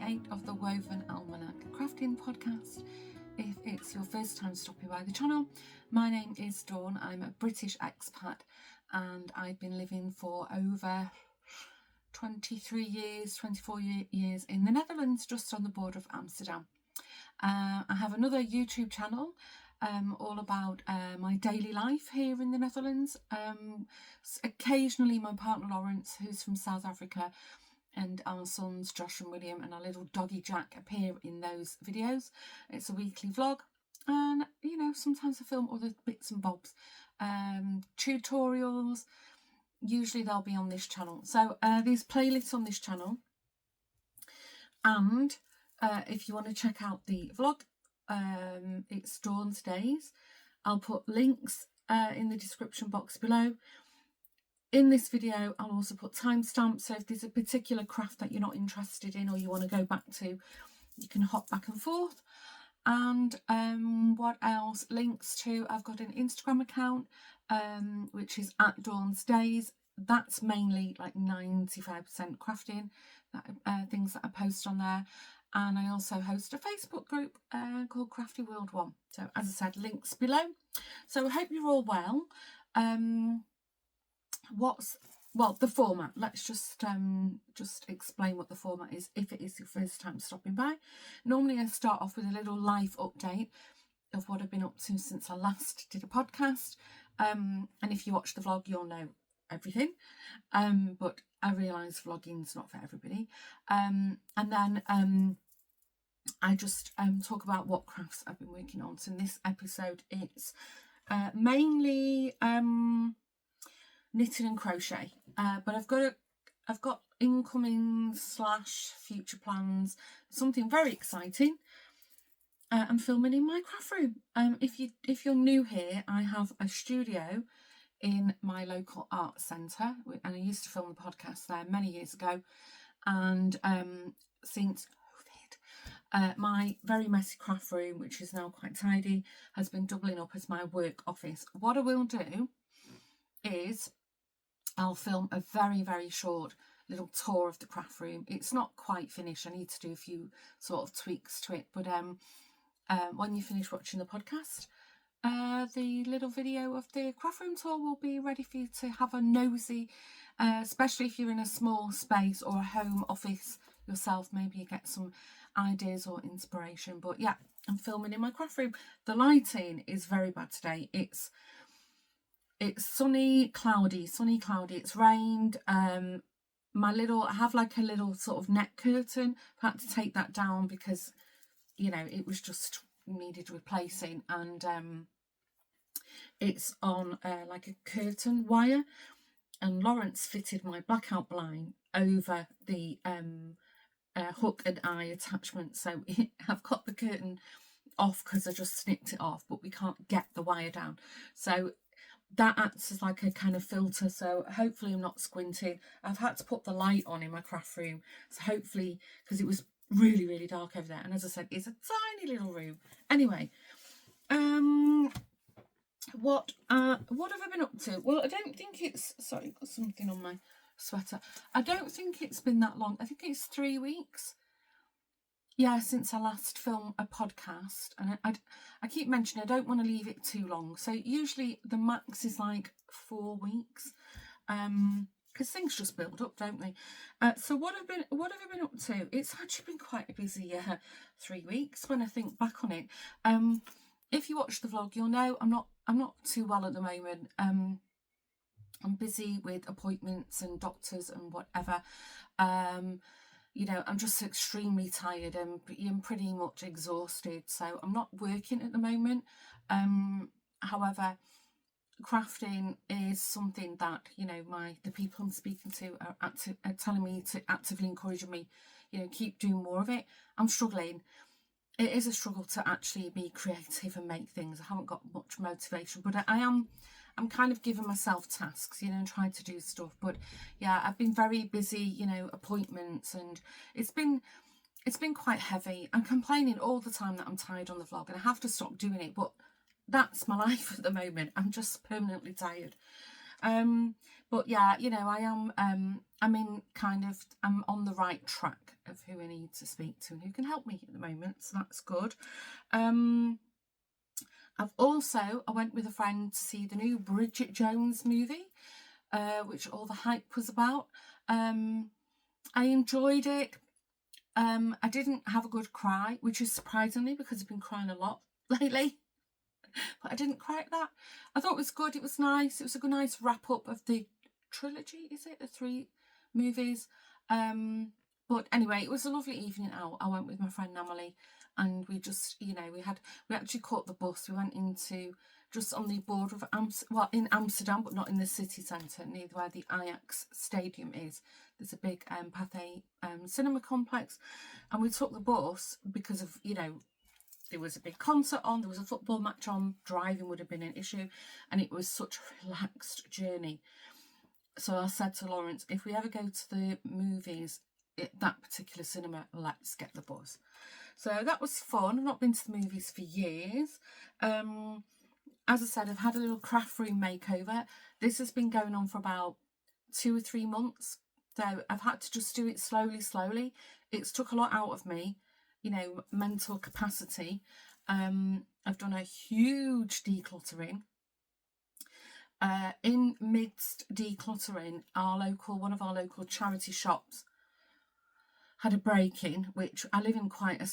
28 of the Woven Almanac Crafting Podcast. If it's your first time stopping by the channel, my name is Dawn. I'm a British expat and I've been living for over 24 years in the Netherlands, just on the border of Amsterdam. I have another YouTube channel all about my daily life here in the Netherlands. Occasionally my partner Lawrence, who's from South Africa, and our sons Josh and William and our little doggy Jack appear in those videos. It's a weekly vlog, and you know, sometimes I film other bits and bobs, tutorials. Usually they'll be on this channel. So there's playlists on this channel, and if you want to check out the vlog, it's Dawn's Days. I'll put links in the description box below. In this video, I'll also put timestamps, so if there's a particular craft that you're not interested in or you want to go back to, you can hop back and forth. And what else? Links to, I've got an Instagram account, which is at Dawn's Days. That's mainly like 95% crafting, things that I post on there. And I also host a Facebook group called Crafty World 1. So as I said, links below. So I hope you're all well. The format, let's just explain what the format is if it is your first time stopping by. Normally I start off with a little life update of what I've been up to since I last did a podcast, and if you watch the vlog you'll know everything, but I realise vlogging's not for everybody, and then I just talk about what crafts I've been working on. So in this episode it's mainly knitting and crochet, but I've got incoming / future plans, something very exciting. I'm filming in my craft room. If you're new here, I have a studio in my local art centre, and I used to film the podcast there many years ago, and since COVID, my very messy craft room, which is now quite tidy, has been doubling up as my work office. What I will do is I'll film a very, very short little tour of the craft room. It's not quite finished. I need to do a few sort of tweaks to it. But when you finish watching the podcast, the little video of the craft room tour will be ready for you to have a nosy, especially if you're in a small space or a home office yourself. Maybe you get some ideas or inspiration. But yeah, I'm filming in my craft room. The lighting is very bad today. It's sunny, cloudy. It's rained. I have like a little sort of net curtain. I had to take that down because, you know, it was just needed replacing, and it's on like a curtain wire, and Lawrence fitted my blackout blind over the hook and eye attachment. So I've got the curtain off because I just snipped it off, but we can't get the wire down. So that acts as like a kind of filter, so hopefully I'm not squinting. I've had to put the light on in my craft room, so hopefully, because it was really, really dark over there, and as I said, it's a tiny little room. Anyway, what have I been up to? Well, I don't think it's, sorry, I've got something on my sweater. I don't think it's been that long. I think it's 3 weeks. Yeah, since I last filmed a podcast, and I keep mentioning I don't want to leave it too long. So usually the max is like 4 weeks, because things just build up, don't they? So what have I been up to? It's actually been quite a busy 3 weeks when I think back on it. If you watch the vlog, you'll know I'm not too well at the moment. I'm busy with appointments and doctors and whatever. You know, I'm just extremely tired and I'm pretty much exhausted, so I'm not working at the moment. However, crafting is something that, you know, the people I'm speaking to are telling me to actively encouraging me, you know, keep doing more of it. I'm struggling. It is a struggle to actually be creative and make things. I haven't got much motivation, but I'm kind of giving myself tasks, you know, and trying to do stuff. But yeah, I've been very busy, you know, appointments, and it's been quite heavy. I'm complaining all the time that I'm tired on the vlog, and I have to stop doing it, but that's my life at the moment. I'm just permanently tired. But yeah, you know, I'm on the right track of who I need to speak to and who can help me at the moment, so that's good. I went with a friend to see the new Bridget Jones movie, which all the hype was about. I enjoyed it. I didn't have a good cry, which is surprisingly because I've been crying a lot lately. But I didn't cry at that. I thought it was good. It was nice. It was a good, nice wrap up of the trilogy. Is it the 3 movies? But anyway, it was a lovely evening out. I went with my friend Emily, and we just, you know, we actually caught the bus. We went into just on the border of in Amsterdam, but not in the city centre, near where the Ajax Stadium is. There's a big Pathé cinema complex, and we took the bus because of, you know, there was a big concert on, there was a football match on, driving would have been an issue, and it was such a relaxed journey. So I said to Lawrence, if we ever go to the movies at that particular cinema, let's get the bus. So that was fun. I've not been to the movies for years. As I said, I've had a little craft room makeover. This has been going on for about 2 or 3 months. So I've had to just do it slowly. It's took a lot out of me, you know, mental capacity. I've done a huge decluttering. In midst decluttering, one of our local charity shops had a break-in, which I live in quite a,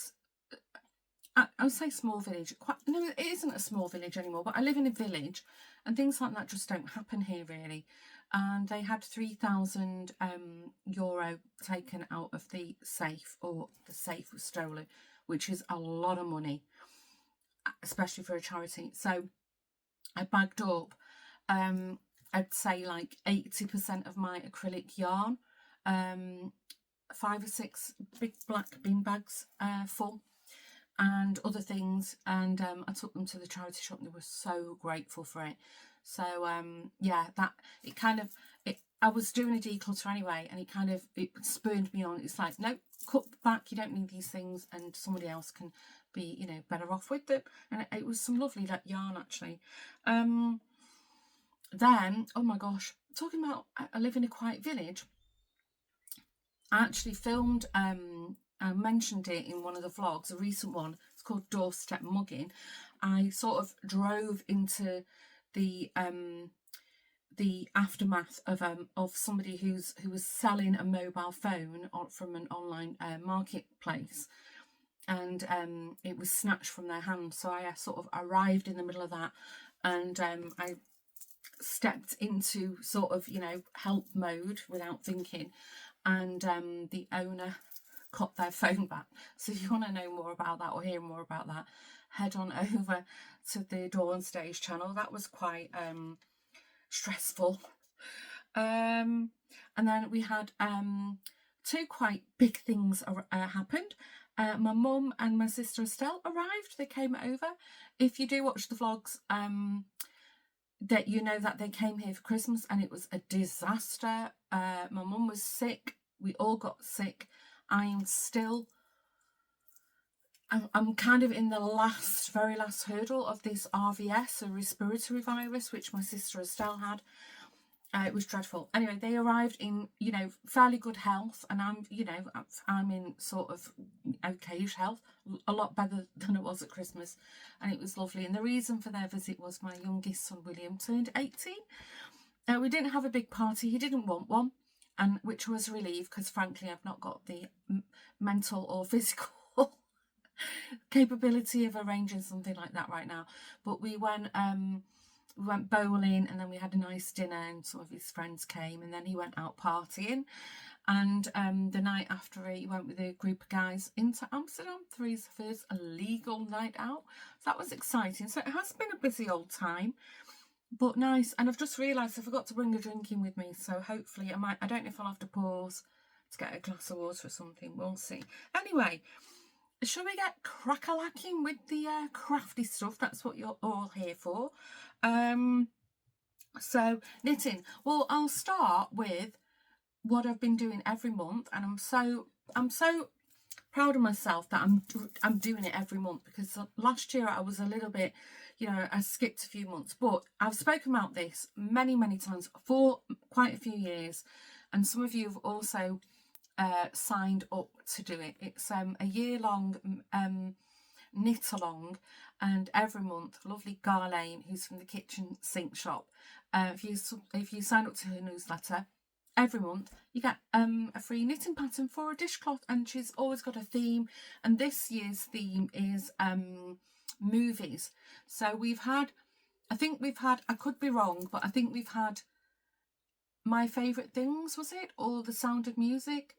I would say small village. No, it isn't a small village anymore, but I live in a village, and things like that just don't happen here really. And they had €3,000 taken out of the safe, or the safe was stolen, which is a lot of money, especially for a charity. So I bagged up, I'd say like 80% of my acrylic yarn, 5 or 6 big black bin bags full, and other things, and I took them to the charity shop, and they were so grateful for it. So yeah, I was doing a declutter anyway, and it spurred me on. It's like, no, cut back, you don't need these things, and somebody else can be, you know, better off with them. And it was some lovely yarn actually. Then, oh my gosh, talking about I live in a quiet village, I actually filmed, I mentioned it in one of the vlogs, a recent one. It's called Doorstep Mugging. I sort of drove into the aftermath of somebody who was selling a mobile phone from an online marketplace, and it was snatched from their hands. So I sort of arrived in the middle of that, and I stepped into sort of, you know, help mode without thinking, and the owner got their phone back. So if you want to know more about that or hear more about that, head on over to the Dawn Stage channel. That was quite stressful. And then we had 2 quite big things happened. My mum and my sister Estelle arrived. They came over. If you do watch the vlogs, that you know that they came here for Christmas, and it was a disaster. My mum was sick. We all got sick. I'm kind of in the very last hurdle of this RVS, a respiratory virus, which my sister Estelle had. It was dreadful. Anyway, they arrived in, you know, fairly good health, and I'm in sort of okayish health, a lot better than I was at Christmas, and it was lovely. And the reason for their visit was my youngest son William turned 18. We didn't have a big party. He didn't want one, and which was a relief, because frankly I've not got the mental or physical capability of arranging something like that right now. But we went bowling, and then we had a nice dinner, and some of his friends came, and then he went out partying. And the night after, he went with a group of guys into Amsterdam for his first illegal night out. So that was exciting. So it has been a busy old time, but nice. And I've just realised I forgot to bring a drink in with me, so hopefully I don't know if I'll have to pause to get a glass of water or something. We'll see. Anyway, shall we get crack-a-lacking with the crafty stuff? That's what you're all here for. So knitting. Well, I'll start with what I've been doing every month, and I'm so proud of myself that I'm doing it every month, because last year I was a little bit, you know, I skipped a few months, but I've spoken about this many times for quite a few years, and some of you have also signed up to do it. It's a year-long knit along, and every month lovely Garlane, who's from the kitchen sink shop, if you sign up to her newsletter every month, you get a free knitting pattern for a dishcloth, and she's always got a theme, and this year's theme is movies. So I could be wrong, but I think we've had My Favourite Things, was it, or The Sound of Music?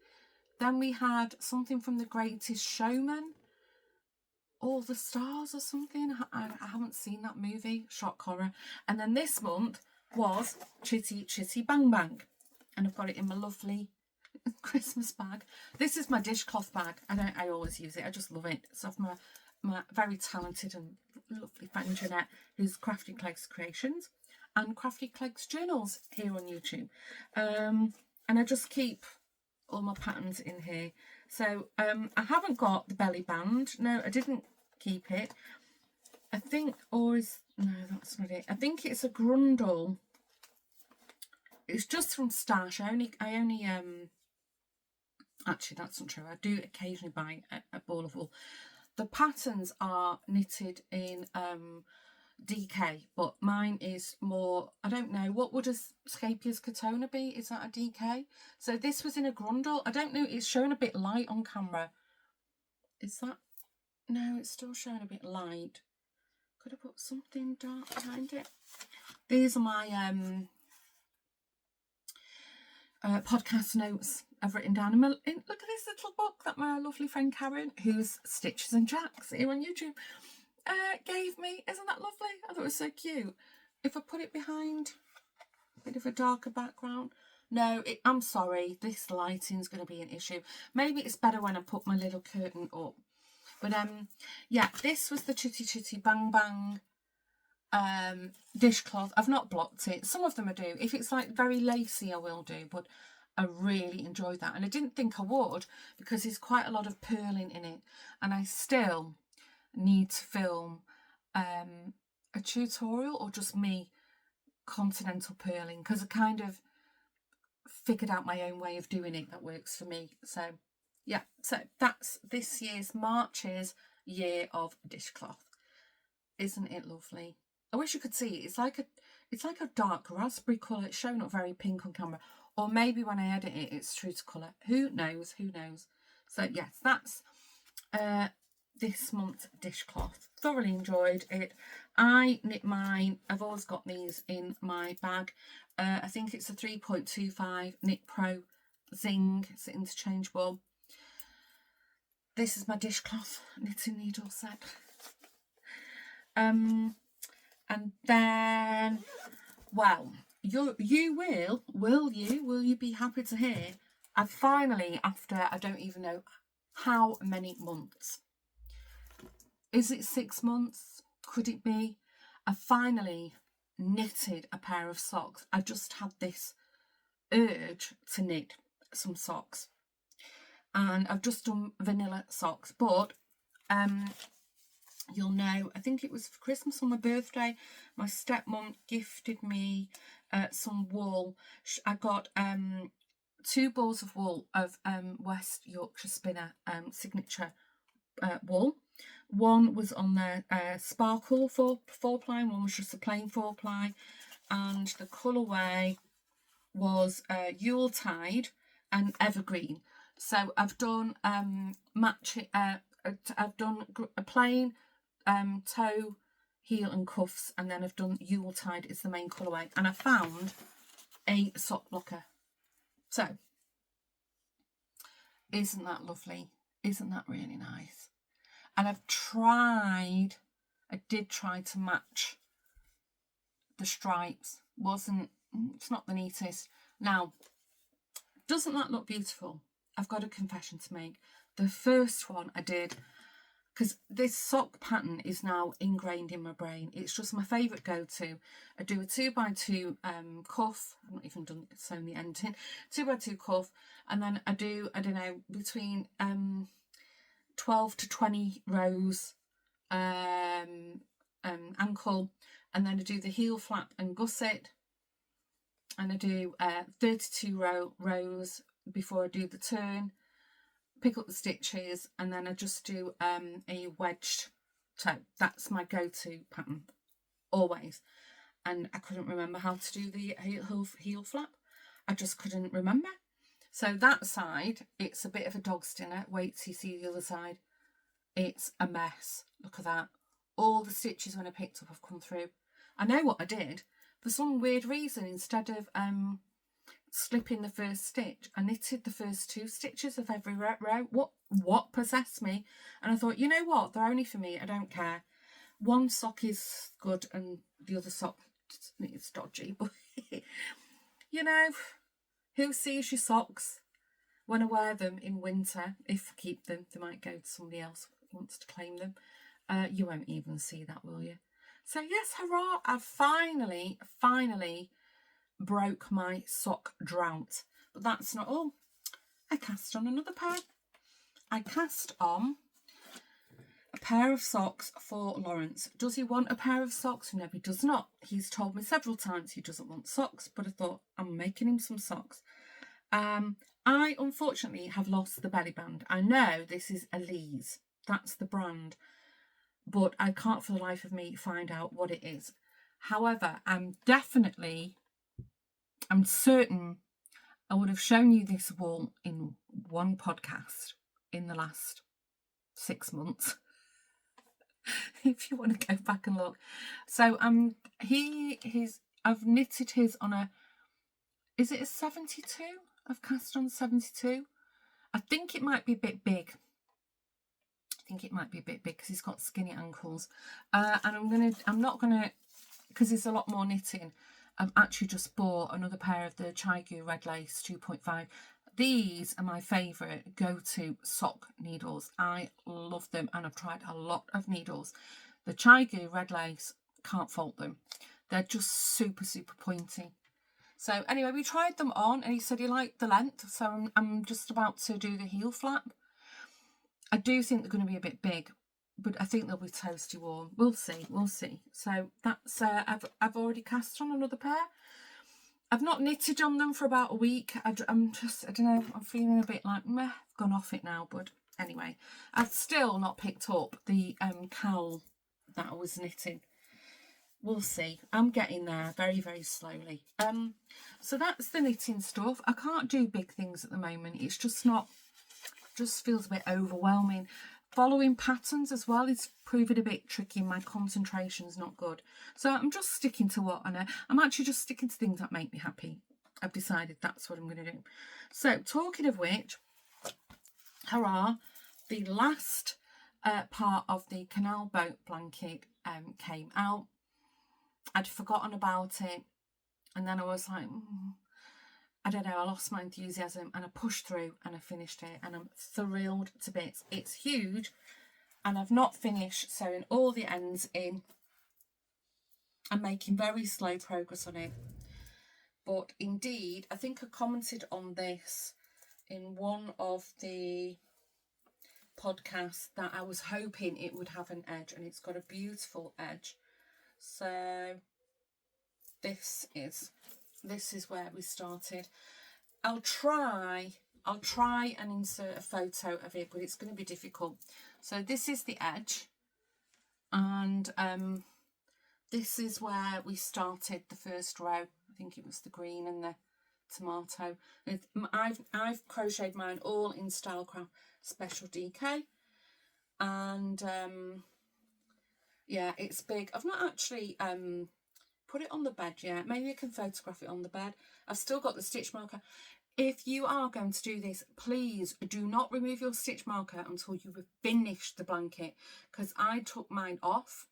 Then we had something from The Greatest Showman, All the Stars or something. I haven't seen that movie, shock horror. And then this month was Chitty Chitty Bang Bang, and I've got it in my lovely Christmas bag. This is my dishcloth bag. I always use it. I just love it. It's of my very talented and lovely friend Jeanette, who's Crafty Clegs Creations and Crafty Clegs Journals here on YouTube. And I just keep all my patterns in here. So I haven't got the belly band. No, I didn't keep it. I think, no, that's not it. I think it's a grundle. It's just from Stash. I only actually, that's not true. I do occasionally buy a ball of wool. The patterns are knitted in DK, but mine is more, I don't know, what would a Scapier's Katona be? Is that a DK? So this was in a grundle. I don't know, it's showing a bit light on camera. Is that? No, it's still showing a bit light. Could I put something dark behind it? These are my podcast notes I've written down. Look at this little book that my lovely friend Karen, who's Stitches and Jacks here on YouTube, gave me. Isn't that lovely? I thought it was so cute. If I put it behind a bit of a darker background. No, I'm sorry, this lighting's going to be an issue. Maybe it's better when I put my little curtain up. But yeah, this was the Chitty Chitty Bang Bang dishcloth. I've not blocked it. Some of them I do. If it's like very lacy, I will do, but I really enjoyed that, and I didn't think I would, because there's quite a lot of purling in it, and I still need to film a tutorial, or just me continental purling, because I kind of figured out my own way of doing it that works for me. So yeah, so that's this year's March's year of dishcloth. Isn't it lovely? I wish you could see it. It's like a dark raspberry colour. It's showing up very pink on camera, or maybe when I edit it it's true to colour. Who knows? So yes, that's this month's dishcloth. Thoroughly enjoyed it. I knit mine. I've always got these in my bag. I think it's a 3.25 Knit Pro Zing. It's interchangeable. This is my dishcloth knitting needle set. And then, well, will you be happy to hear, I've finally, after I don't even know how many months, is it 6 months? Could it be? I finally knitted a pair of socks. I just had this urge to knit some socks, and I've just done vanilla socks, but you'll know, I think it was for Christmas or my birthday, my stepmom gifted me some wool. I got 2 balls of wool of Westyorkshire Spinner Signature wool. One was on the sparkle 4-ply, one was just a plain 4-ply, and the colourway was Yuletide and Evergreen. So I've done I've done a plain toe, heel and cuffs, and then I've done Yuletide is the main colourway, and I found a sock blocker. So isn't that lovely? Isn't that really nice? And I did try to match the stripes. It's not the neatest. Now, doesn't that look beautiful? I've got a confession to make. The first one I did, because this sock pattern is now ingrained in my brain. It's just my favourite go-to. I do a 2x2 cuff. I've not even done sewn the end in. 2x2 cuff, and then I do, I don't know, between 12 to 20 rows ankle, and then I do the heel flap and gusset, and I do 32 rows before I do the turn, pick up the stitches, and then I just do a wedged toe. That's my go-to pattern always. And I couldn't remember how to do the heel flap. I just couldn't remember. So that side, it's a bit of a dog's dinner. Wait till you see the other side. It's a mess. Look at that. All the stitches when I picked up have come through. I know what I did. For some weird reason, instead of slipping the first stitch, I knitted the first 2 stitches of every row. What possessed me? And I thought, you know what? They're only for me. I don't care. One sock is good and the other sock is dodgy. But, you know, who sees your socks when I wear them in winter? If I keep them, they might go to somebody else who wants to claim them. You won't even see that, will you? So yes, hurrah, I've finally broke my sock drought. But that's not all. I cast on another pair. I cast on a pair of socks for Lawrence. Does he want a pair of socks? No, he does not. He's told me several times he doesn't want socks, but I thought I'm making him some socks. I unfortunately have lost the belly band. I know this is Alize. That's the brand. But I can't for the life of me find out what it is. However, I'm certain I would have shown you this wool in one podcast in the last 6 months. If you want to go back and look. So I've knitted his on a, is it a 72? I've cast on 72. I think it might be a bit big. Because he's got skinny ankles. And I'm not gonna, because there's a lot more knitting. I've actually just bought another pair of the Chaigu Red Lace 2.5. These are my favourite go-to sock needles. I love them, and I've tried a lot of needles. The Chaigu Red Lace, can't fault them. They're just super, super pointy. So anyway, we tried them on, and he said he liked the length. So I'm just about to do the heel flap. I do think they're going to be a bit big, but I think they'll be toasty warm. We'll see. So that's I've already cast on another pair. I've not knitted on them for about a week. I don't know, I'm feeling a bit like meh, I've gone off it now. But anyway, I've still not picked up the cowl that I was knitting. We'll see. I'm getting there very, very slowly. So that's the knitting stuff. I can't do big things at the moment. It's just not. Just feels a bit overwhelming. Following patterns as well is proving a bit tricky. My concentration's not good. So I'm just sticking to what I know. I'm actually just sticking to things that make me happy. I've decided that's what I'm going to do. So talking of which, hurrah, the last part of the canal boat blanket came out. I'd forgotten about it. And then I was like, I don't know, I lost my enthusiasm, and I pushed through and I finished it, and I'm thrilled to bits. It's huge, and I've not finished sewing all the ends in. I'm making very slow progress on it. But indeed, I think I commented on this in one of the podcasts that I was hoping it would have an edge, and it's got a beautiful edge. So this is where we started. I'll try and insert a photo of it, but it's going to be difficult. So this is the edge, and this is where we started the first row. I think it was the green and the tomato. I've crocheted mine all in Stylecraft Special DK, and yeah, it's big. I've not actually put it on the bed yet. Maybe I can photograph it on the bed. I've still got the stitch marker. If you are going to do this, please do not remove your stitch marker until you have finished the blanket, because I took mine off,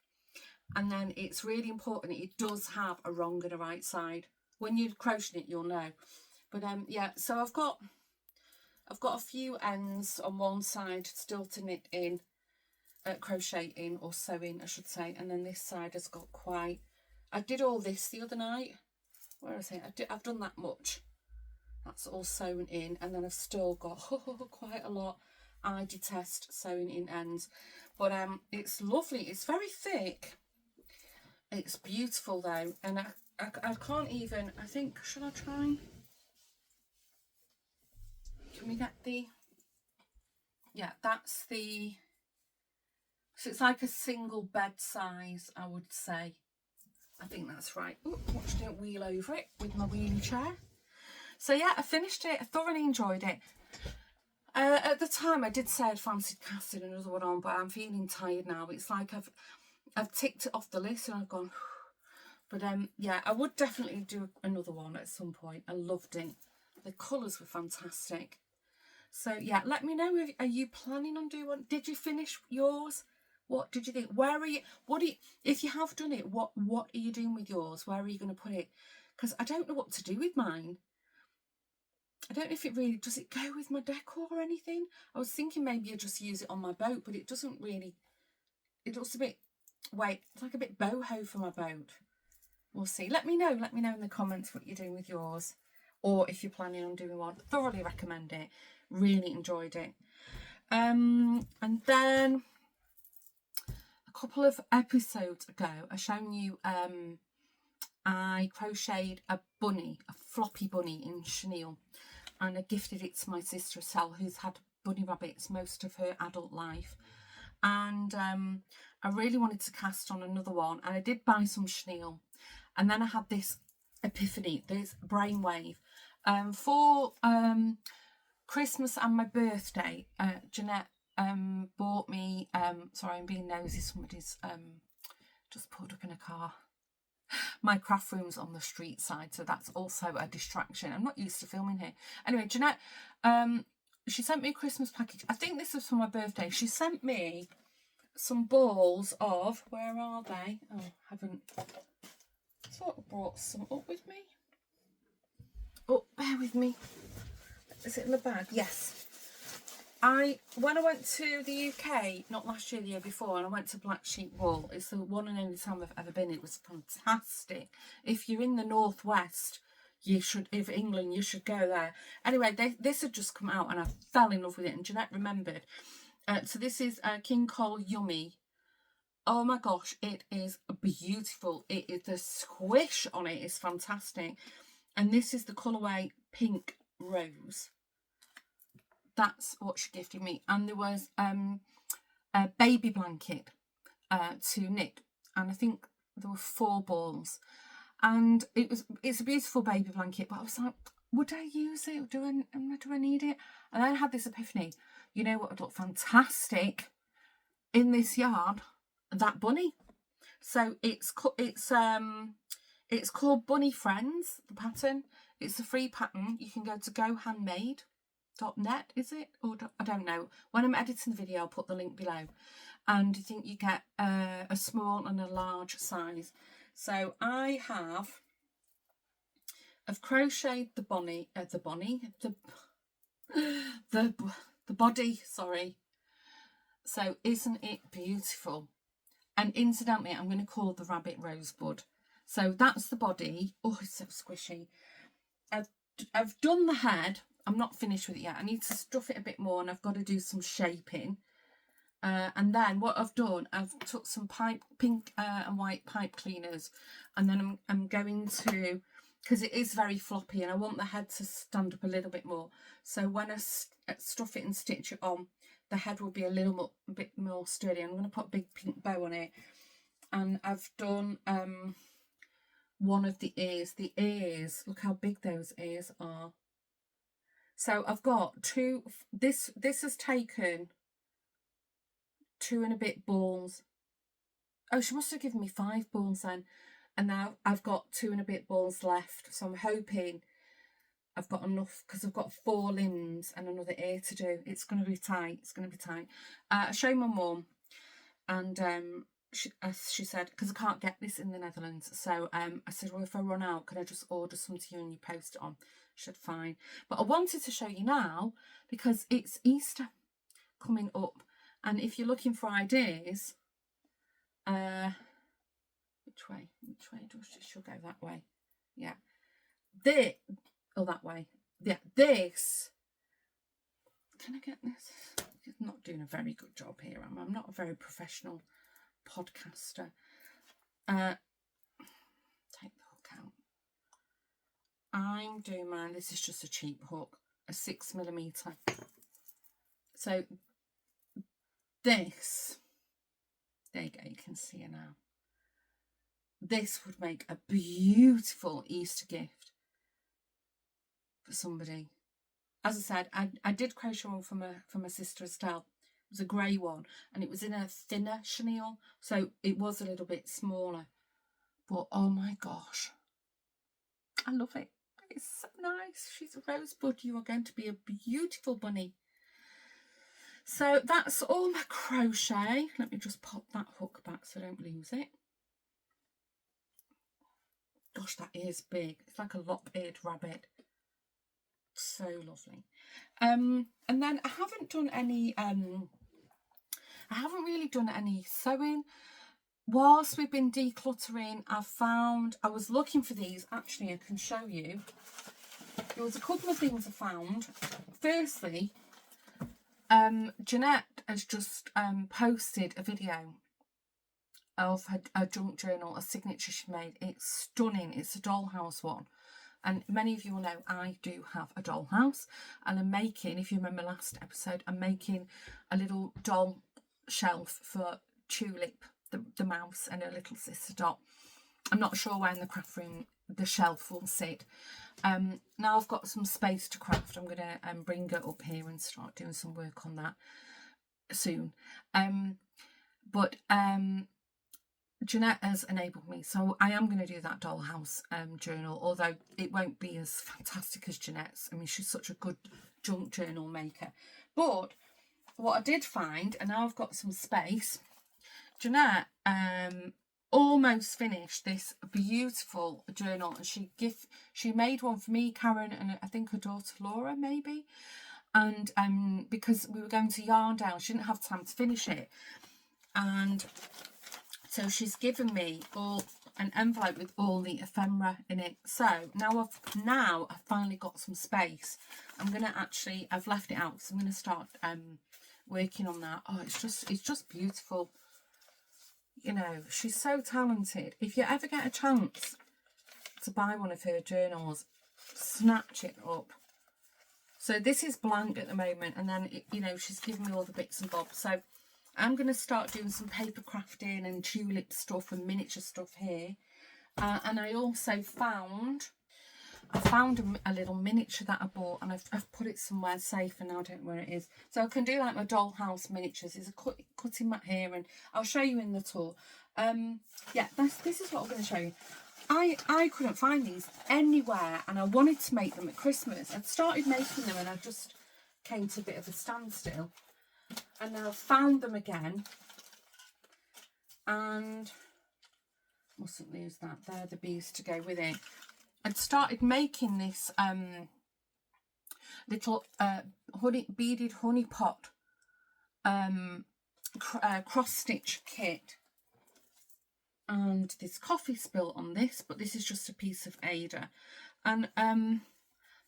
and then it's really important. It does have a wrong and a right side. When you're crocheting it, you'll know. But yeah, so I've got a few ends on one side still to knit in, crochet in, or sew in, I should say, and then this side has got quite. I did all this the other night. Where is it? I've done that much. That's all sewn in, and then I've still got quite a lot I detest sewing in ends, but it's lovely. It's very thick. It's beautiful though, and I can't even, I think, should I try? Can we get the, yeah, that's the, so it's like a single bed size, I would say. I think that's right. Ooh, watch, don't wheel over it with my wheelie chair. So yeah, I finished it. I thoroughly enjoyed it. At the time, I did say I'd fancied casting another one on, but I'm feeling tired now. It's like I've ticked it off the list and I've gone. But yeah, I would definitely do another one at some point. I loved it. The colours were fantastic. So yeah, let me know. Are you planning on doing one? Did you finish yours? What did you think? Where are you? If you have done it, what are you doing with yours? Where are you going to put it? Because I don't know what to do with mine. I don't know if it really, does it go with my decor or anything? I was thinking maybe I just use it on my boat, but it doesn't really, it looks a bit, wait, it's like a bit boho for my boat. We'll see. Let me know in the comments what you're doing with yours, or if you're planning on doing one. Thoroughly recommend it. Really enjoyed it. And then a couple of episodes ago, I shown you I crocheted a bunny, a floppy bunny in chenille, and I gifted it to my sister Estelle, who's had bunny rabbits most of her adult life. And I really wanted to cast on another one, and I did buy some chenille. And then I had this epiphany, this brainwave. For Christmas and my birthday, Jeanette bought me, sorry, I'm being nosy, somebody's just pulled up in a car. My craft room's on the street side, so that's also a distraction. I'm not used to filming here. Anyway, Jeanette, she sent me a Christmas package. I think this was for my birthday. She sent me some balls of, where are they? Oh, I haven't sort of brought some up with me. Oh, bear with me. Is it in the bag? Yes. When I went to the UK, not last year, the year before, and I went to Black Sheep Wool, it's the one and only time I've ever been. It was fantastic. If you're in the northwest, you should, if England, you should go there. Anyway, this had just come out and I fell in love with it, and Jeanette remembered. So this is Kingcole Yummy. Oh my gosh, it is beautiful. It is, the squish on it is fantastic. And this is the colourway Pink Rose. That's what she gifted me. And there was a baby blanket to knit, and I think there were 4 balls, and it's a beautiful baby blanket, but I was like, would I use it? Do I need it? And then I had this epiphany. You know what would look fantastic in this yarn? That bunny. So it's called Bunny Friends, the pattern. It's a free pattern. You can go to gohandmade.net, is it? Or I don't know. When I'm editing the video, I'll put the link below. And I think you get a small and a large size. So I've crocheted the body, sorry. So isn't it beautiful? And incidentally, I'm going to call the rabbit Rosebud. So that's the body. Oh, it's so squishy. I've done the head. I'm not finished with it yet. I need to stuff it a bit more, and I've got to do some shaping. And then what I've done, I've took some pink and white pipe cleaners, and then I'm going to, because it is very floppy and I want the head to stand up a little bit more. So when I stuff it and stitch it on, the head will be a bit more sturdy. I'm going to put a big pink bow on it. And I've done one of the ears. The ears, look how big those ears are. So I've got 2, this has taken 2 and a bit balls. Oh, she must have given me 5 balls then. And now I've got 2 and a bit balls left. So I'm hoping I've got enough, because I've got 4 limbs and another ear to do. It's going to be tight. It's going to be tight. I showed my mum, and she said, because I can't get this in the Netherlands. So I said, well, if I run out, can I just order some to you and you post it on? She said, fine. But I wanted to show you now because it's Easter coming up. And if you're looking for ideas, which way does she'll go that way? Yeah. That way. Yeah, this. Can I get this? not doing a very good job here. I'm not a very professional podcaster. Take the hook out. I'm doing mine. This is just a cheap hook, a 6mm. So this, there you go, you can see it now. This would make a beautiful Easter gift for somebody. As I said, I did crochet one for my sister Estelle. It was a grey one, and it was in a thinner chenille, so it was a little bit smaller. But oh my gosh, I love it. It's so nice. She's a rosebud. You are going to be a beautiful bunny. So that's all my crochet. Let me just pop that hook back so I don't lose it. Gosh, that is big. It's like a lop-eared rabbit. So lovely. And then I haven't done any I haven't really done any sewing. Whilst we've been decluttering, I was looking for these. Actually, I can show you. There was a couple of things I found. Firstly, Jeanette has just posted a video of her junk journal, a signature she made. It's stunning. It's a dollhouse one. And many of you will know I do have a dollhouse. And I'm making, if you remember last episode, I'm making a little doll shelf for Tulip, the mouse, and her little sister Dot. I'm not sure where in the craft room the shelf will sit. Now I've got some space to craft. I'm going to bring it up here and start doing some work on that soon. But Jeanette has enabled me, so I am going to do that dollhouse journal, although it won't be as fantastic as Jeanette's. I mean, she's such a good junk journal maker. But what I did find, and now I've got some space, Jeanette almost finished this beautiful journal, and she made one for me, Karen, and I think her daughter Laura maybe. And because we were going to yarn down, she didn't have time to finish it, and so she's given me an envelope with all the ephemera in it. So now I've finally got some space. I've left it out, so I'm gonna start working on that. Oh, it's just beautiful. You know, she's so talented. If you ever get a chance to buy one of her journals, snatch it up. So this is blank at the moment, and then she's given me all the bits and bobs. So I'm going to start doing some paper crafting and tulip stuff and miniature stuff here. And I also found a little miniature that I bought, and I've put it somewhere safe, and now I don't know where it is. So I can do like my dollhouse miniatures. There's a cutting mat here, and I'll show you in the tour. Yeah, this is what I'm going to show you. I couldn't find these anywhere, and I wanted to make them at Christmas. I'd started making them, and I just came to a bit of a standstill. And now I've found them again, and mustn't lose that. They're the bees to go with it. I'd started making this little beaded honeypot cross stitch kit, and there's coffee spill on this, but this is just a piece of Ada, and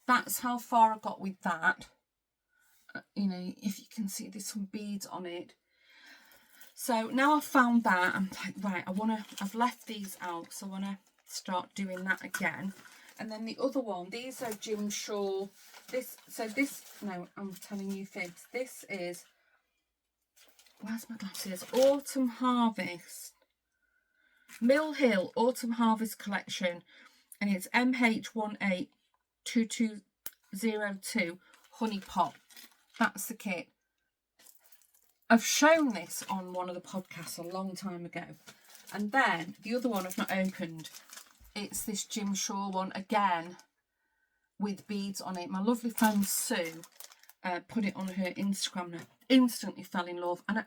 that's how far I got with that. If you can see, there's some beads on it. So now I've found that, I'm like, right, I've left these out, so I want to start doing that again. And then the other one, these are Jim Shore. No, I'm telling you fibs. This is, where's my glasses? Autumn Harvest. Millhill Autumn Harvest Collection. And it's MH182202 Honeypot. That's the kit. I've shown this on one of the podcasts a long time ago. And then the other one I've not opened. It's this Jim Shore one again with beads on it. My lovely friend Sue put it on her Instagram, and I instantly fell in love. And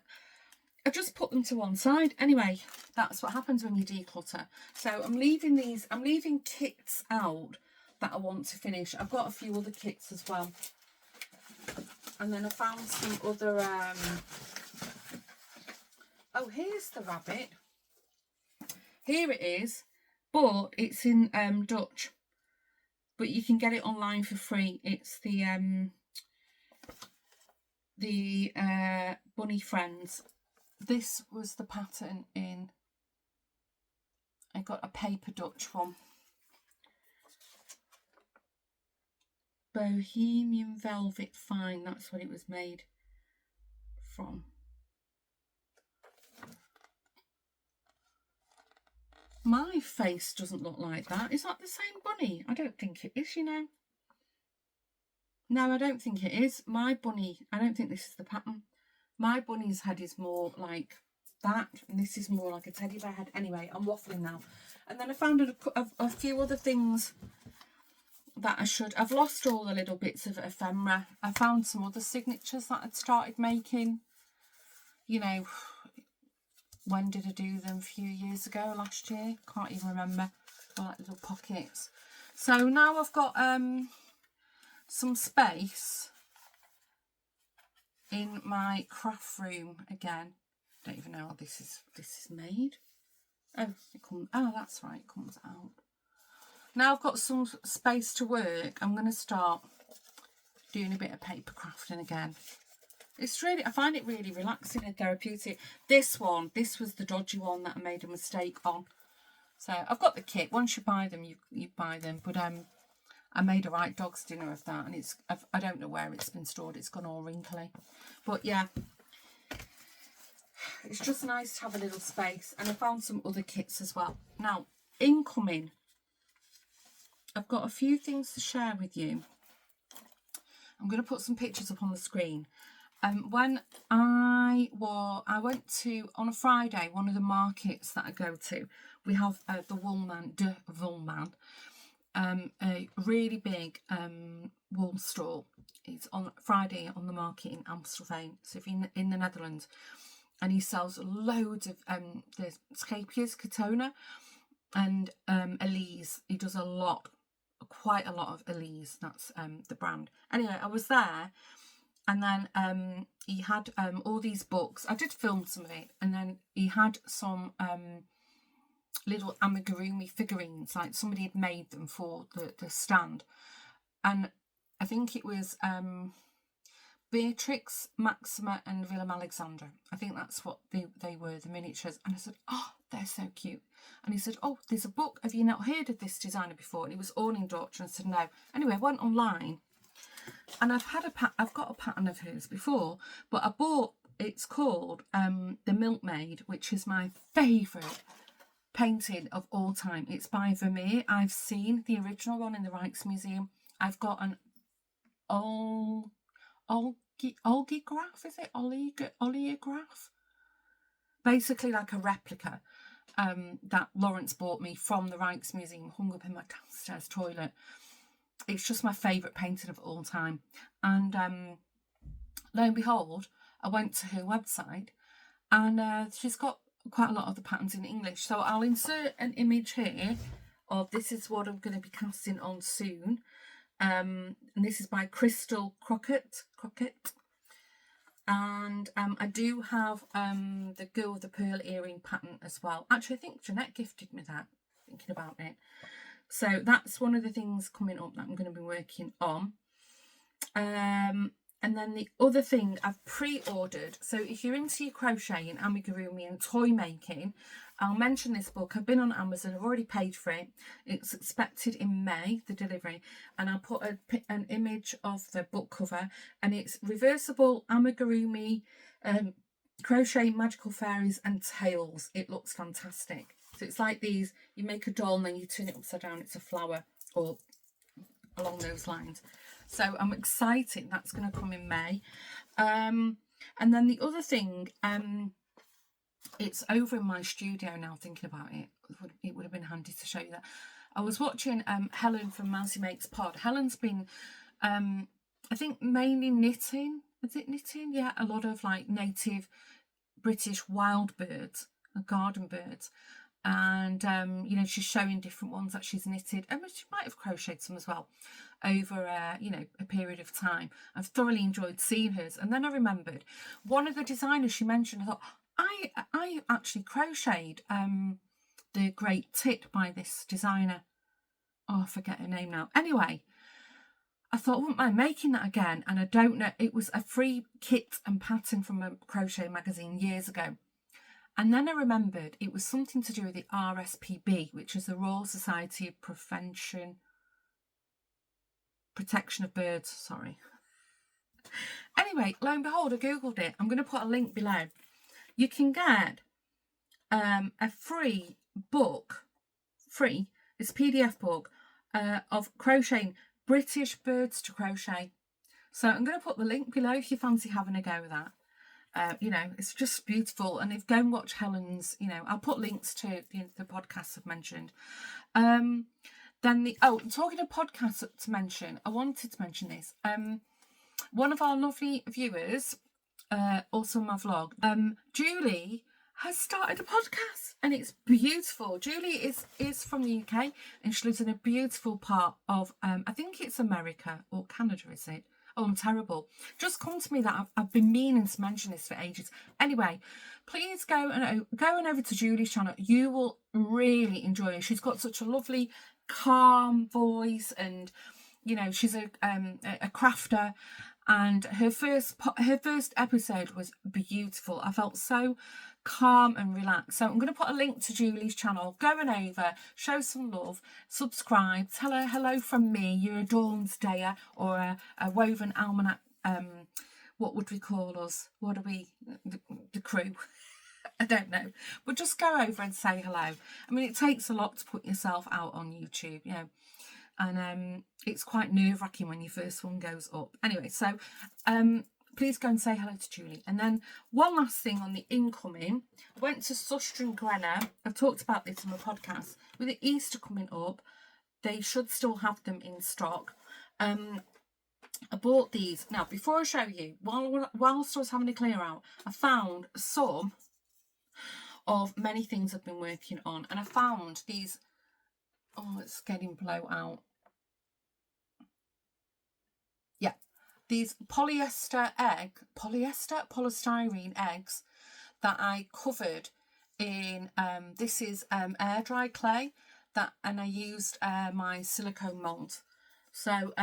I just put them to one side. Anyway, that's what happens when you declutter. So I'm leaving kits out that I want to finish. I've got a few other kits as well. And then I found some other, oh, here's the rabbit. Here it is, but it's in Dutch. But you can get it online for free. It's the, the Bunny Friends. This was the pattern in, I got a paper Dutch one. Bohemian Velvet Fine, that's what it was made from. My face doesn't look like that. Is that the same bunny? I don't think it is, you know. No, I don't think it is. My bunny, I don't think this is the pattern. My bunny's head is more like that, and this is more like a teddy bear head. Anyway, I'm waffling now. And then I found a few other things that I've lost all the little bits of ephemera. I found some other signatures that I'd started making. You know, when did I do them? A few years ago, last year. Can't even remember. All like little pockets. So now I've got some space in my craft room again. Don't even know how this is made. Oh, that's right, it comes out. Now I've got some space to work, I'm going to start doing a bit of paper crafting again. I find it really relaxing and therapeutic. This was the dodgy one that I made a mistake on. So I've got the kit. Once you buy them, you buy them. But I made a right dog's dinner of that, and I don't know where it's been stored. It's gone all wrinkly. But yeah, it's just nice to have a little space. And I found some other kits as well. Now, incoming, I've got a few things to share with you. I'm going to put some pictures up on the screen. When I went to, on a Friday, one of the markets that I go to, we have the Woolman, a really big wool store. It's on Friday on the market in Amstelveen, so if you're in the Netherlands, and he sells loads of the scapias, Katona, and Alize. He does quite a lot of Alize. That's the brand. Anyway, I was there, and then he had all these books. I did film some of it, and then he had some little amigurumi figurines, like somebody had made them for the stand. And I think it was Beatrix, Maxima and Willem Alexander. I think that's what they were, the miniatures. And I said, oh, they're so cute. And he said, oh, there's a book. Have you not heard of this designer before? And it was Awning Daughter. And I said, no. Anyway, I went online, and I've got a pattern of hers before, but I bought, it's called The Milkmaid, which is my favourite painting of all time. It's by Vermeer. I've seen the original one in the Rijksmuseum. I've got an oleograph, is it? Oleograph? Basically like a replica that Lawrence bought me from the Rijksmuseum, hung up in my downstairs toilet. It's just my favourite painting of all time. And lo and behold, I went to her website, and she's got quite a lot of the patterns in English. So I'll insert an image here of this is what I'm going to be casting on soon. And this is by Crystal Crochet. And I do have the Girl with the Pearl Earring pattern as well. Actually, I think Jeanette gifted me that, thinking about it. So that's one of the things coming up that I'm going to be working on. And then the other thing I've pre-ordered. So if you're into your crocheting, amigurumi and toy making, I'll mention this book. I've been on Amazon. I've already paid for it. It's expected in May, the delivery. And I'll put an image of the book cover. And it's Reversible Amigurumi, Crochet Magical Fairies and Tails. It looks fantastic. So it's like these, you make a doll and then you turn it upside down. It's a flower, or along those lines. So I'm excited. That's going to come in May. And then the other thing, it's over in my studio now, thinking about it. It would have been handy to show you that. I was watching Helen from Mousy Makes Pod. Helen's been, I think, mainly knitting. Is it knitting? Yeah, a lot of like native British wild birds, garden birds. And, you know, she's showing different ones that she's knitted. And she might have crocheted some as well over, you know, a period of time. I've thoroughly enjoyed seeing hers. And then I remembered one of the designers she mentioned. I thought, I actually crocheted the Great Tit by this designer. Oh, I forget her name now. Anyway, I thought I wouldn't mind making that again. And I don't know, it was a free kit and pattern from a crochet magazine years ago. And then I remembered it was something to do with the RSPB, which is the Royal Society of Protection of Birds, sorry. Anyway, lo and behold, I googled it. I'm going to put a link below. You can get a free book, it's a PDF book of crocheting British birds to crochet. So I'm going to put the link below if you fancy having a go with that. You know, it's just beautiful. And if go and watch Helen's, you know, I'll put links to the podcasts I've mentioned. Then talking of podcasts to mention, I wanted to mention this. One of our lovely viewers, also on my vlog, Julie, has started a podcast and it's beautiful. Julie is from the UK and she lives in a beautiful part of, I think it's America or Canada, is it? Oh, I'm terrible. Just come to me that I've been meaning to mention this for ages. Anyway, please go over to Julie's channel. You will really enjoy it. She's got such a lovely, calm voice, and you know she's a crafter. And her first episode was beautiful. I felt so calm and relaxed. So I'm going to put a link to Julie's channel. Go on over, show some love, subscribe, tell her hello from me. You're a Dawn's Dayer or a Woven Almanac. What would we call us? What are we? The crew. I don't know. But just go over and say hello. I mean, it takes a lot to put yourself out on YouTube, you know. And it's quite nerve-wracking when your first one goes up. Anyway, so please go and say hello to Julie. And then one last thing on the incoming. I went to Sustren Grenna. I've talked about this on my podcast. With the Easter coming up, they should still have them in stock. I bought these. Now, before I show you, whilst I was having a clear out, I found some of many things I've been working on. And I found these. Oh, it's getting blown out. Yeah, these polystyrene eggs that I covered in. This is air dry clay and I used my silicone mold. So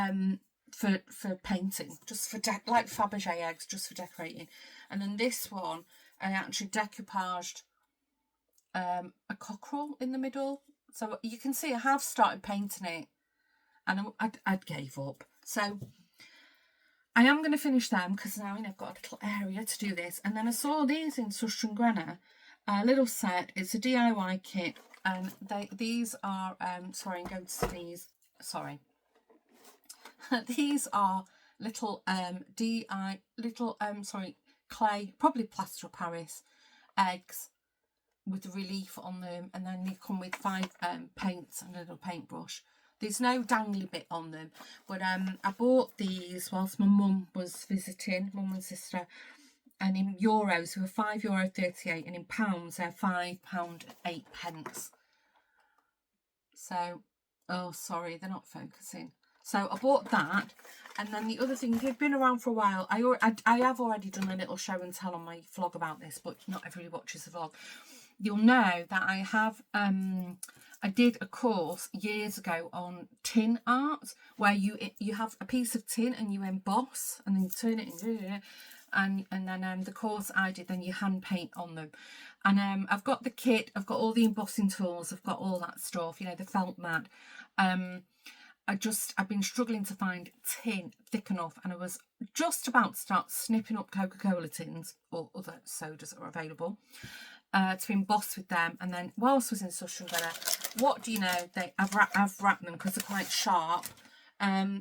for painting, just for like Fabergé eggs, just for decorating. And then this one, I actually decoupaged a cockerel in the middle. So you can see I have started painting it and I gave up. So I am going to finish them because now I've got a little area to do this. And then I saw these in Sustren Grenna, a little set. It's a DIY kit. And these are, sorry, I'm going to sneeze. Sorry. These are little, clay, probably plaster of Paris eggs, with the relief on them, and then they come with 5 paints and a little paintbrush. There's no dangly bit on them, but I bought these whilst my mum was visiting, mum and sister, and in euros they were €5.38, and in pounds they're £5.08. So, oh sorry, they're not focusing. So I bought that, and then the other thing, they've been around for a while. I have already done a little show and tell on my vlog about this, but not everybody watches the vlog. You'll know that I have, I did a course years ago on tin art, where you have a piece of tin and you emboss and then you turn it in, and then the course I did, then you hand paint on them. And I've got the kit, I've got all the embossing tools, I've got all that stuff, you know, the felt mat. I've been struggling to find tin thick enough, and I was just about to start snipping up Coca-Cola tins or other sodas that are available to emboss with them. And then whilst I was in Sustren Grenna, what do you know, I've wrapped them because they're quite sharp.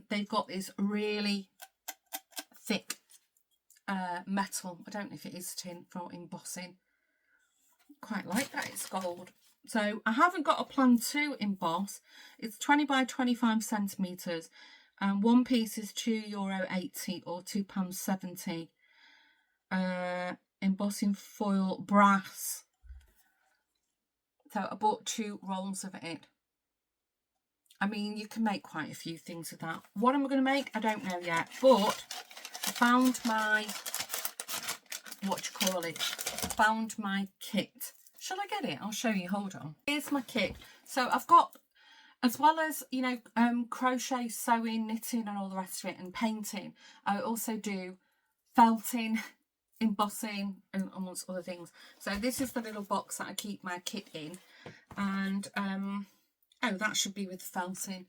They've got this really thick metal, I don't know if it is tin, for embossing. Quite like that, it's gold. So I haven't got a plan to emboss. It's 20 by 25 centimetres, and one piece is €2.80 or £2.70. Embossing foil brass. So I bought 2 rolls of it. I mean, you can make quite a few things with that. What am I going to make? I don't know yet, but I found my, found my kit. Shall I get it? I'll show you, hold on. Here's my kit. So I've got as well as, you know, crochet, sewing, knitting and all the rest of it, and painting, I also do felting, embossing and amongst other things. So this is the little box that I keep my kit in, and oh, that should be with felting.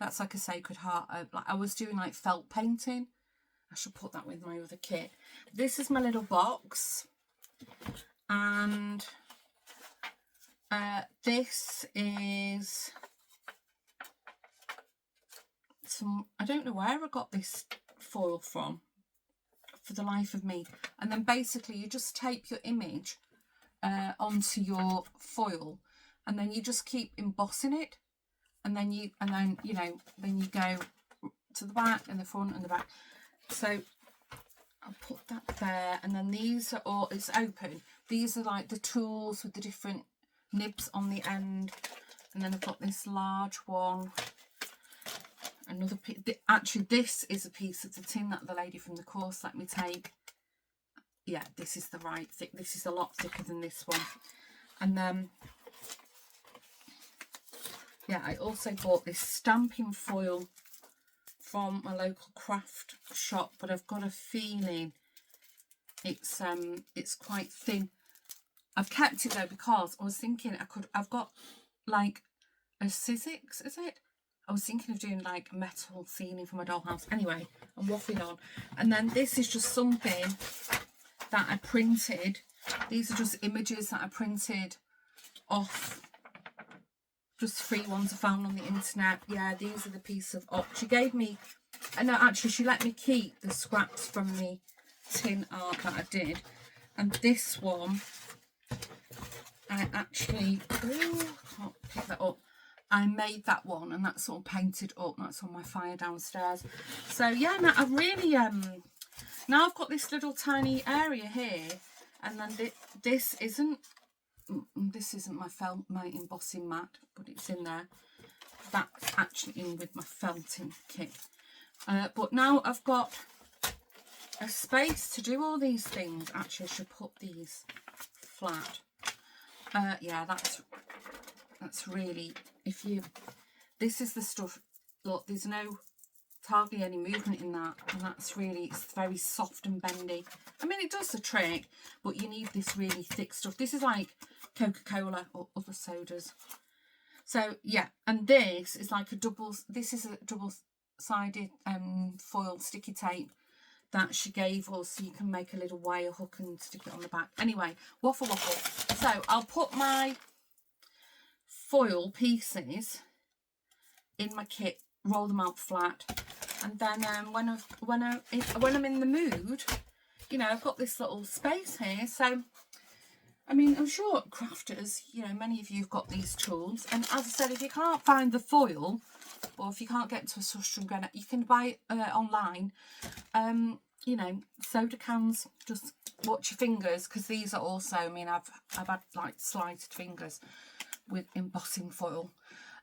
That's like a Sacred Heart. Like I was doing like felt painting. I should put that with my other kit. This is my little box, and this is some, I don't know where I got this foil from, for the life of me. And then basically you just tape your image onto your foil, and then you just keep embossing it, and then you know, then you go to the back and the front and the back. So I'll put that there, and then these are all, it's open, these are like the tools with the different nibs on the end. And then I've got this large one, another piece. Actually, this is a piece of the tin that the lady from the course let me take. Yeah, this is the right thick. This is a lot thicker than this one. And then yeah, I also bought this stamping foil from my local craft shop, but I've got a feeling it's quite thin. I've kept it though because I was thinking I've got like a Sizzix, is it? I was thinking of doing like a metal ceiling for my dollhouse. Anyway, I'm waffling on. And then this is just something that I printed. These are just images that I printed off, just free ones I found on the internet. Yeah, these are the piece of art she gave me. And no, actually she let me keep the scraps from the tin art that I did. And this one, I actually, oh, I can't pick that up. I made that one, and that's all painted up. That's on my fire downstairs. So yeah, now I've really now I've got this little tiny area here, and then this isn't my embossing mat, but it's in there. That's actually in with my felting kit. But now I've got a space to do all these things. Actually, I should put these flat. Yeah, that's really, if you, this is the stuff, look, there's hardly any movement in that, and that's really, it's very soft and bendy. I mean, it does the trick, but you need this really thick stuff. This is like Coca-Cola or other sodas. So yeah, and this is like a double-sided foil sticky tape that she gave us, so you can make a little wire hook and stick it on the back. Anyway, waffle. So I'll put my foil pieces in my kit, roll them out flat, and then when I'm in the mood, you know, I've got this little space here. So I mean, I'm sure crafters, you know, many of you have got these tools, and as I said, if you can't find the foil, or if you can't get to a Susstrom granite, you can buy online. You know, soda cans, just watch your fingers, because these are also, I mean, I've had like sliced fingers with embossing foil.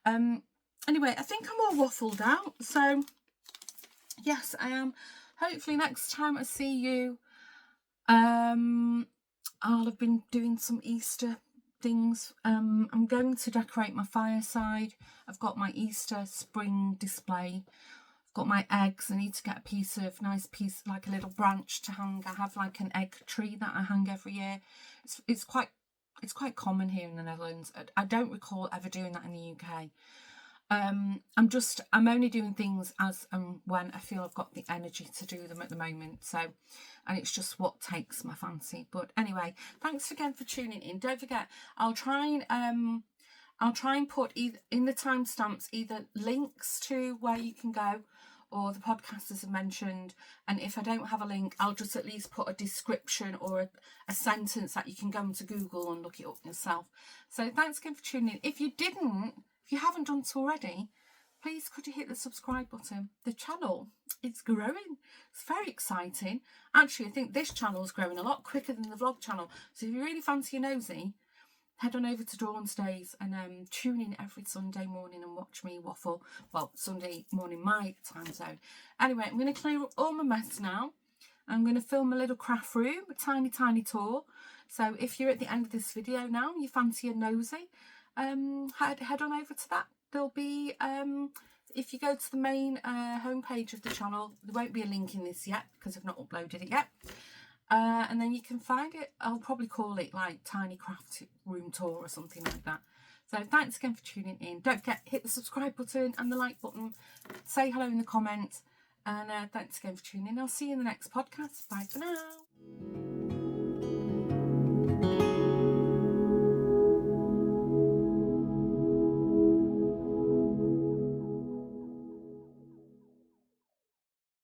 Anyway, I think I'm all waffled out, so yes, I am. Hopefully next time I see you, I'll have been doing some Easter things. I'm going to decorate my fireside. I've got my Easter spring display. I've got my eggs. I need to get a nice piece, like a little branch to hang. I have like an egg tree that I hang every year. It's quite common here in the Netherlands. I don't recall ever doing that in the UK. I'm only doing things as and when I feel I've got the energy to do them at the moment. So, and it's just what takes my fancy. But anyway, thanks again for tuning in. Don't forget, I'll try and put either in the timestamps either links to where you can go, or the podcast as I mentioned. And if I don't have a link, I'll just at least put a description or a sentence that you can go into Google and look it up yourself. So thanks again for tuning in. If you haven't done so already, please could you hit the subscribe button. The channel, it's growing. It's very exciting. Actually, I think this channel is growing a lot quicker than the vlog channel. So if you really fancy a nosy, head on over to Dawn's Days and tune in every Sunday morning and watch me waffle. Well, Sunday morning my time zone. Anyway, I'm going to clear up all my mess now. I'm going to film a little craft room, a tiny tour. So if you're at the end of this video now and you fancy a nosy, head on over to that. there'll be, if you go to the main homepage of the channel, there won't be a link in this yet because I've not uploaded it yet. And then you can find it. I'll probably call it like Tiny Craft Room Tour or something like that. So thanks again for tuning in. Don't forget, hit the subscribe button and the like button. Say hello in the comments. And thanks again for tuning in. I'll see you in the next podcast. Bye for now.